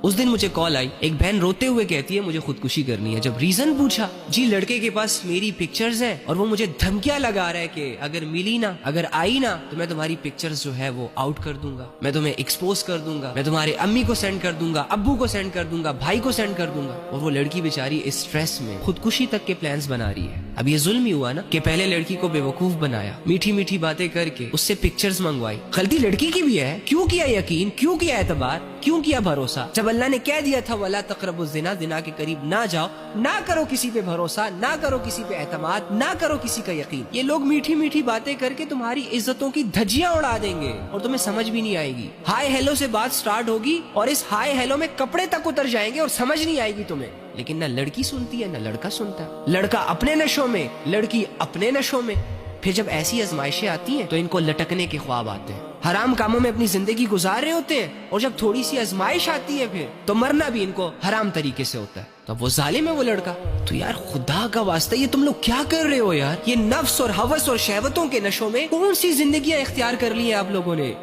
اس دن مجھے کال آئی, ایک بہن روتے ہوئے کہتی ہے مجھے خودکشی کرنی ہے. جب ریزن پوچھا, جی لڑکے کے پاس میری پکچرز ہیں اور وہ مجھے دھمکیاں لگا رہا ہے کہ اگر ملی نا, اگر آئی نا, تو میں تمہاری پکچرز جو ہے وہ آؤٹ کر دوں گا, میں تمہیں ایکسپوز کر دوں گا, میں تمہارے امی کو سینڈ کر دوں گا, ابو کو سینڈ کر دوں گا, بھائی کو سینڈ کر دوں گا. اور وہ لڑکی بیچاری اس اسٹریس میں خودکشی تک کے پلانز بنا رہی ہے. اب یہ ظلم ہی ہوا نا کہ پہلے لڑکی کو بے وقوف بنایا, میٹھی میٹھی باتیں کر کے اس سے پکچرز منگوائی. غلطی لڑکی کی بھی ہے. کیوں کیا یقین, کیوں کیا اعتبار, کیوں کیا بھروسہ, جب اللہ نے کہہ دیا تھا وَلَا تَقْرَبُوا الزِّنَا, زنا کے قریب نہ جاؤ. نہ کرو کسی پہ بھروسہ, نہ کرو کسی پہ اعتماد, نہ کرو کسی کا یقین. یہ لوگ میٹھی میٹھی باتیں کر کے تمہاری عزتوں کی دھجیاں اڑا دیں گے اور تمہیں سمجھ بھی نہیں آئے گی. ہائے ہیلو سے بات سٹارٹ ہوگی اور اس ہائے ہیلو میں کپڑے تک اتر جائیں گے اور سمجھ نہیں آئے گی تمہیں. لیکن نہ لڑکی سنتی ہے نہ لڑکا سنتا ہے. لڑکا اپنے نشوں میں, لڑکی اپنے نشوں میں. پھر جب ایسی آزمائشیں آتی ہیں تو ان کو لٹکنے کے خواب آتے ہیں, حرام کاموں میں اپنی زندگی گزار رہے ہوتے ہیں, اور جب تھوڑی سی آزمائش آتی ہے پھر تو مرنا بھی ان کو حرام طریقے سے ہوتا ہے. تو وہ ظالم ہے وہ لڑکا. تو یار خدا کا واسطہ یہ تم لوگ کیا کر رہے ہو یار؟ یہ نفس اور ہوس اور شہوتوں کے نشوں میں کون سی زندگیاں اختیار کر لی ہیں آپ لوگوں نے؟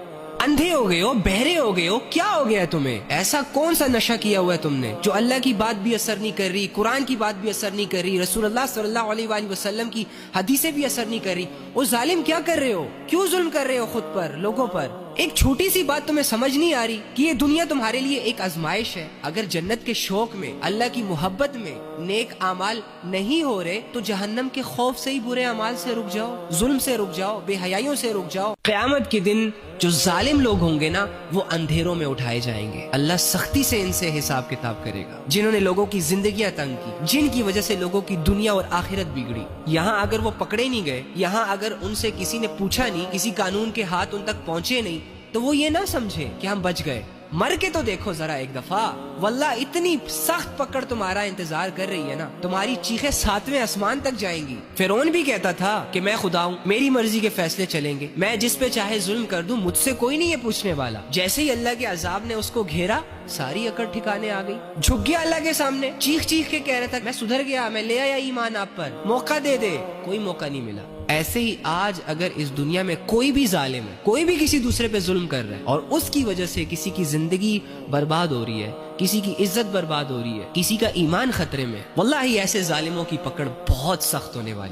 اندھے ہو گئے ہو, بہرے ہو گئے ہو, کیا ہو گیا ہے تمہیں؟ ایسا کون سا نشہ کیا ہوا ہے تم نے جو اللہ کی بات بھی اثر نہیں کر رہی, قرآن کی بات بھی اثر نہیں کر رہی, رسول اللہ صلی اللہ علیہ وآلہ وسلم کی حدیثیں بھی اثر نہیں کر رہی؟ وہ ظالم کیا کر رہے ہو؟ کیوں ظلم کر رہے ہو خود پر, لوگوں پر؟ ایک چھوٹی سی بات تمہیں سمجھ نہیں آ رہی کہ یہ دنیا تمہارے لیے ایک آزمائش ہے. اگر جنت کے شوق میں, اللہ کی محبت میں نیک اعمال نہیں ہو رہے تو جہنم کے خوف سے ہی برے اعمال سے رک جاؤ, ظلم سے رک جاؤ, بے حیائیوں سے رک جاؤ. قیامت کے دن جو ظالم لوگ ہوں گے نا وہ اندھیروں میں اٹھائے جائیں گے. اللہ سختی سے ان سے حساب کتاب کرے گا, جنہوں نے لوگوں کی زندگیاں تنگ کی, جن کی وجہ سے لوگوں کی دنیا اور آخرت بگڑی. یہاں اگر وہ پکڑے نہیں گئے, یہاں اگر ان سے کسی نے پوچھا نہیں, کسی قانون کے ہاتھ ان تک پہنچے نہیں, تو وہ یہ نہ سمجھے کہ ہم بچ گئے. مر کے تو دیکھو ذرا ایک دفعہ, واللہ اتنی سخت پکڑ تمہارا انتظار کر رہی ہے نا, تمہاری چیخیں 7ویں آسمان تک جائیں گی. فرعون بھی کہتا تھا کہ میں خدا ہوں, میری مرضی کے فیصلے چلیں گے, میں جس پہ چاہے ظلم کر دوں, مجھ سے کوئی نہیں ہے پوچھنے والا. جیسے ہی اللہ کے عذاب نے اس کو گھیرا, ساری اکڑ ٹھکانے آ گئی, جھک گیا اللہ کے سامنے, چیخ چیخ کے کہہ رہا تھا میں سدھر گیا, میں لے آیا ایمان آپ پر, موقع دے دے. کوئی موقع نہیں ملا. ایسے ہی آج اگر اس دنیا میں کوئی بھی ظالم ہے, کوئی بھی کسی دوسرے پہ ظلم کر رہا ہے اور اس کی وجہ سے کسی کی زندگی برباد ہو رہی ہے, کسی کی عزت برباد ہو رہی ہے, کسی کا ایمان خطرے میں, واللہ ایسے ظالموں کی پکڑ بہت سخت ہونے والی.